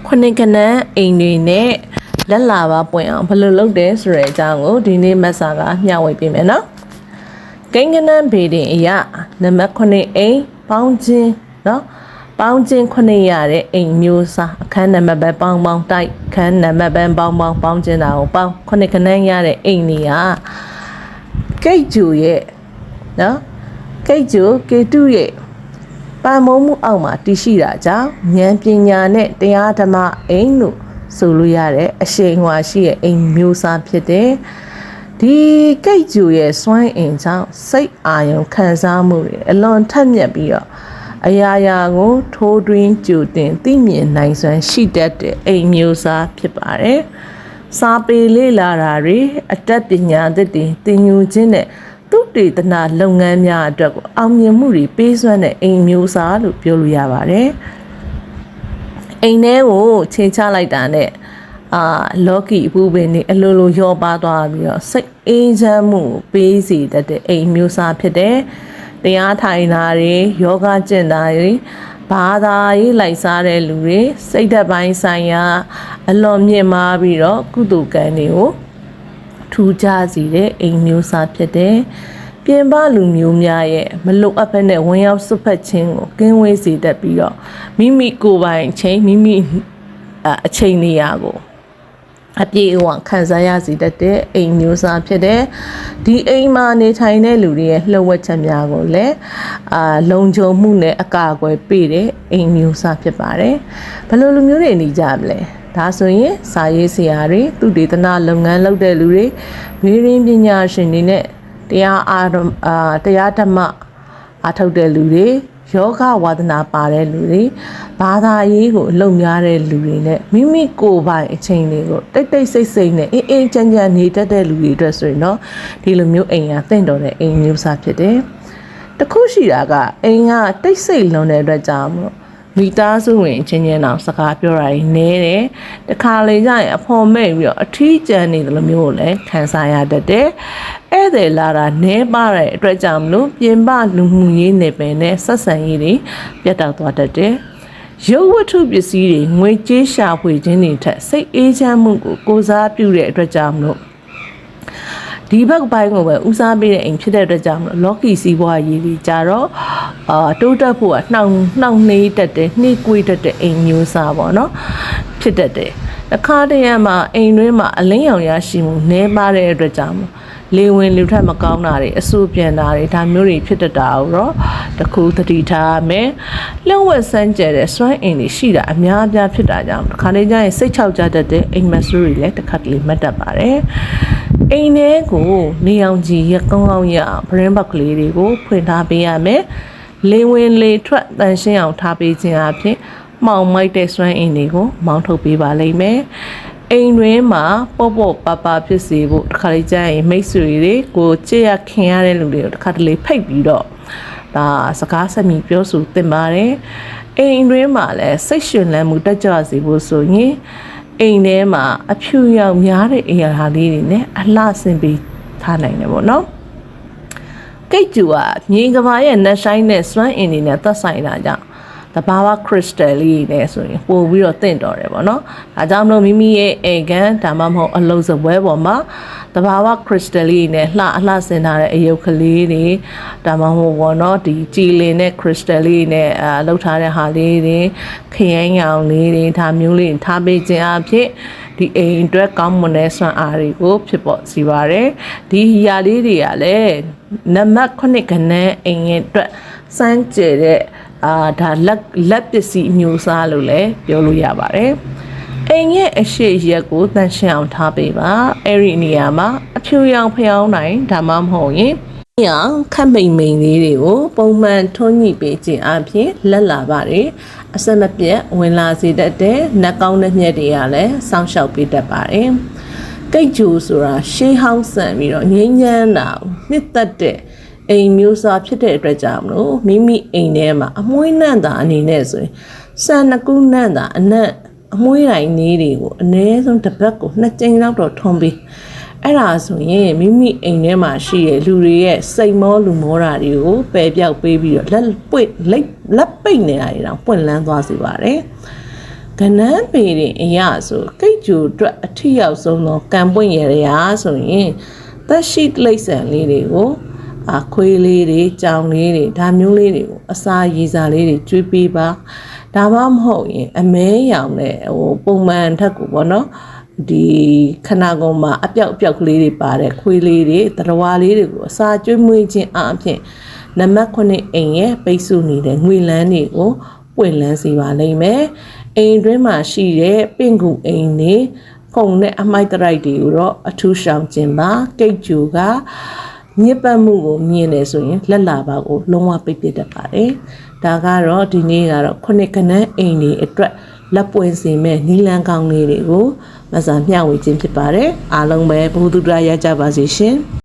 ခုနှစ်ကနန်းအိမ်တွေနဲ့လက်လာပါပွင့်အောင်ဘယ်လိုလုပ်တယ်ဆိုတဲ့အကြောင်းကိုဒီနေ့မတ်စာကမျှဝေပေးမယ်နော်ကိန်းကနန်းဗေဒင်အရာနံပါတ်9အိမ်ပေါင်းခြင်းနော်ပေါင်းခြင်း9ရတဲ့အိမ်မျိုးစားအခန်းနံပါတ်ပဲပေါင်းတိုက်ခန်းနံပါတ်ပဲပေါင်းခြင်းတာကိုပေါင်းခုနှစ်ကနန်းရတဲ့အိမ်တွေကကိတ်ဂျူရဲ့နော်ကိတ်ဂျူကေတုရဲ့ပံမိုးမှုအောက်မှာတည်ရှိတာကြောင့်ဉာဏ်ပညာနဲ့တရားဓမ္မအိမ်လို့ဆိုလို့ရတဲ့အရှိန်အဝါရှိတဲ့အိမ်မျိုးစားဖြစ်တယ်ဒီကိတ်ဂျူရဲ့စွမ်းအင်ကြောင့်စိတ်အာရုံခံစားမှုတွေအလွန်ထက်မြက်ပြီးတော့အရာရာကိုထိုးတွင်းကြိုတင်သိမြင်နိုင်စွမ်းရှိတတ်တဲ့အိမ်မျိုးစားဖြစ်ပါတယ်စာပေလေ့လာတာတွေအတတ်ပညာသစ်တွေသင်ယူခြင်းနဲ့သုတေသနလုပ်ငန်းများအတွက်ကိုအောင်မြင်မှုတွေပေးစွမ်းတဲ့အိမ်မျိုးစားလို့ပြောလို့ရပါတယ်အိမ်ထဲကိုချိန်ချလိုက်တာနဲ့လောကီအပူပင်တွေအလိုလိုရောပါသွားပြီးတော့စိတ်အေးချမ်းမှုပေးစေတတ်တဲ့အိမ်မျိုးစားဖြစ်တယ်တရားထိုင်တာတွေယောဂကျင့်တာတွေဘာသာရေးလိုက်စားတဲ့လူတွေစိတ်ဓာတ်ပိုင်းဆိုင်ရာအလွန်မြင့်မားပြီးတော့ကုသိုလ်ကံတွေကိုထူးခြားစေတဲ့အိမ်မျိုးစားဖြစ်တယ်ပြင်ပလူမျိုးများရဲ့မလိုအပ်ဘဲနဲ့ဝင်ရောက်စွတ်ဖက်ခြင်းကိုကင်းဝေးစေတတ်ပြီးတော့မိမိကိုယ်ပိုင်အချိန်မိမိအချိန်နေရာကိုအပြည့်အဝခံစားရစေတတ်တဲ့အိမ်မျိုးစားဖြစ်တဲ့ဒီအိမ်မှာနေထိုင်တဲ့လူတွေရဲ့လှုပ်ဝက်ချက်များကိုလည်းလုံခြုံမှုနဲ့အကာအကွယ်ပေးတဲ့အိမ်မျိုးစားဖြစ်ပါတယ်ဘယ်လိုလူမျိုးတွေနေကြမလဲဒါဆိုရင်စာရေးဆရာတွေသူတေသနလုပ်ငန်းလုပ်တဲ့လူတွေဝေရင်းပညာရှင်တွေနဲ့တရားဓမ္မအားထုတ်တဲ့လူတွေယောဂဝါဒနာပါတဲ့လူတွေဘာသာရေးကိုအလုပ်များတဲ့လူတွေနဲ့မိမိကိုယ်ပိုင်အချိန်တွေကိုတိတ်တိတ်ဆိတ်ဆိတ်နဲ့အေးချမ်းချမ်းနေတတ်တဲ့လူတွေအတွက်ဆိုရင်တော့ဒီလိုမျိုးအိမ်ကသင့်တော်တဲ့အိမ်မျိုးစားဖြစ်တယ်။တခုရှိတာကအိမ်ကတိတ်ဆိတ်လွန်တဲ့အတွက်ကြောင့်မို့မိသားစုဝင်ချင်းချင်းအောင်စကားပြောတာနေတယ်။တခါလေကျရင်အဖော်မဲ့ပြီးတော့အထီးကျန်နေတယ်လို့မျိုးကိုလည်းခံစားရတတ်တယ်။ဧည့်သည်လာတာနဲပါတဲ့အတွက်ကြောင့်မလို့ပြင်ပလူမှုရေးနယ်ပယ်နဲ့ဆက်ဆံရေးတွေပြတ်တောက်သွားတတ်တယ်။ရုပ်ဝတ္ထုပစ္စည်းတွေငွေကြေးရှာဖွေခြင်းတွေထက်စိတ်အေးချမ်းမှုကိုကိုးစားပြုတဲ့အတွက်ကြောင့်မလို့ဒီဘက်ပိုင်းကိုပဲဦးစားပေးတဲ့အိမ်ဖြစ်တဲ့အတွက်ကြောင့်မလို့လော်ကီစီးပွားရေးတွေကြတော့တိုးတက်ဖို့ကနှောင့်နှေးတတ်တယ်နှိကွေးတတ်တဲ့အိမ်မျိုးစားပေါ့နော်ဖြစ်တတ်တယ်အခါတရံမှာအိမ်တွင်းမှာအလင်းရောင်ရရှိမှုနည်းပါတဲ့အတွက်ကြောင့်လေဝင်လူထက်မကောင်းတာတွေအဆူပြန်တာတွေဒါမျိုးတွေဖြစ်တတ်တာတော့တခုသတိထားမယ်လျှို့ဝှက်စမ်းကြဲတဲ့စွမ်းအင်တွေရှိတာအများအပြားဖြစ်တာကြောင့်ခါလေးကျရင်စိတ်ချောက်ကြတတ်တဲ့အိမ်မက်ဆူတွေလည်းတစ်ခါတလေမှတ်တတ်ပါတယ်အိမ်ထဲကိုနေအောင်ကြီးရကောင်းကောင်းရအောင်ဘရင်းဘက်ကလေးတွေကိုဖွင့်ထားပေးရမယ်လေဝင်လေထွက်တန်ရှင်းအောင်ထားပေးခြင်းအပြင်မှောင်မိုက်တဲ့စွမ်းအင်တွေကိုမောင်းထုတ်ပေးပါလိမ့်မယ်အိမ်တွင်မှာပေါ့ပါဖြစ်စေဖို့တစ်ခါလေးကြာရင်မိတ်ဆွေတွေကိုကြည့်ရခင်ရတဲ့လူတွေကိုတစ်ခါတလေဖိတ်ပြီးတော့ဒါစကားဆက်မိပြောဆိုသင့်ပါတယ်အိမ်တွင်မှာလည်းစိတ်ရှင်လန်းမှုတက်ကြွစေဖို့ဆိုရင်အိမ်ထဲမှာအဖြူရောင်များတဲ့အရာလေးတွေနဲ့အလှဆင်ပေးထားနိုင်တယ်ပေါ့နော်ကိတ်ကျူကမြေကဘာရဲ့နက်ဆိုင်နဲ့စွမ်းအင်တွေနဲ့သက်ဆိုင်တာကြောင့်တဘာဝခရစ်စတယ်လေးနဲ့ဆိုရင်ပို့ပြီးတော့တင့်တော်တယ်ပေါ့နော်။ဒါကြောင့်မလို့မိမိရဲ့အိမ်ကန်ဒါမှမဟုတ်အလုံးစပွဲပေါ်မှာတဘာဝခရစ်စတယ်လေးနဲ့အလှဆင်ထားတဲ့အယုတ်ကလေးတွေဒါမှမဟုတ်ပေါ့နော်ဒီကြည်လင်တဲ့ခရစ်စတယ်လေးနဲ့လှုပ်ထားတဲ့ဟာလေးတွေခရမ်းရောင်လေးတွေဒါမျိုးလေးထားပေးခြင်းအဖြစ်ဒီအိမ်အတွက်ကောင်းမွန်တဲ့စွမ်းအားတွေကိုဖြစ်ပေါ်စေပါတယ်။ဒီຢာလေးတွေကလည်းနံပါတ်9ခန်းအိမ်ရဲ့အတွက်စမ်းကြဲတဲ့ဒါလက်ပစ္စည်းမျိုးစားလို့လည်းပြောလို့ရပါတယ်အိမ်ရဲ့အရှိရက်ကိုတန်ရှင်းအောင်ထားပေးပါအဲ့ဒီနေရာမှာအဖြူရောင်ဖျောင်းနိုင်ဒါမှမဟုတ်ရင်ရောင်ခက်မိန်လေးတွေကိုပုံမှန်ထွန်းညှိပေးခြင်းအပြင်လက်လာပါတယ်အဆက်မပြတ်ဝင်လာစေတတ်တဲ့နှက်ကောင်းတဲ့မြက်တွေကလည်းစောင့်ရှောက်ပေးတတ်ပါတယ်ကိတ်ဂျူဆိုတာရှေးဟောင်းဆန်ပြီးတော့ငိမ့်ညမ်းတာနှစ်သက်တဲ့အိမ်မျိုးစားဖြစ်တဲ့အတွက်ကြောင့်မလို့မိမိအိမ်ထဲမှာအမွှေးနှံ့တာအနေနဲ့ဆိုရင်စံနှစ်ခုနှံ့တာအမွှေးတိုင်းနေတွေကိုအနည်းဆုံးတစ်ပတ်ကို2ကြိမ်လောက်တော့ထွန်းပြီးအဲ့ဒါဆိုရင်မိမိအိမ်ထဲမှာရှိတဲ့လူတွေရဲ့စိတ်မောလူမောတာတွေကိုပယ်ပြောက်ပေးပြီးတော့လက်ပိတ်နေတာတွေတောင်ပွင့်လန်းသွားစေပါတယ် ကနန်းပေရင်အရာဆိုကိတ်ကျူအတွက်အထီရောက်ဆုံးသောကံပွင့်ရရာဆိုရင်သက်ရှိတိရစ္ဆာန်လေးတွေကိုခွေးလေးတွေကြောင်လေးတွေဒါမျိုးလေးတွေကိုအစာရည်စားလေးတွေကျွေးပေးပါဒါမှမဟုတ်ရင်အမဲရောင်နဲ့ပုံမှန်ထက်ကိုပေါ့နော်ဒီခနာကုန်းမှာအပြောက်ကလေးတွေပါတဲ့ခွေးလေးတွေတရဝါလေးတွေကိုအစာကျွေးမွေးခြင်းအပြင်နံပါတ်9အိမ်ရဲ့ပိတ်ဆို့နေတဲ့ငွေလန်းတွေကိုပွင့်လန်းစေပါလိမ့်မယ်အိမ်တွင်းမှာရှိတဲ့ပင့်ကူအိမ်တွေခုံနဲ့အမိုက်တရိုက်တွေကိုတော့အထူးရှောင်ခြင်းပါကိတ်ကျူကညစ်ပတ်မှုကိုမြင်နေဆိုရင်လက်လာပါကိုလုံးဝပိတ်ပစ်တတ်ပါတယ်ဒါကတော့ဒီနေ့ကတော့ခုနှစ်ကနန်းအိမ်တွေအတွက်လက်ပွင့်စေမဲ့နီလန်းကောင်းလေးတွေကိုမဆာမျှဝေခြင်းဖြစ်ပါတယ်အားလုံးပဲဘုဒ္ဓရရကြပါစေရှင်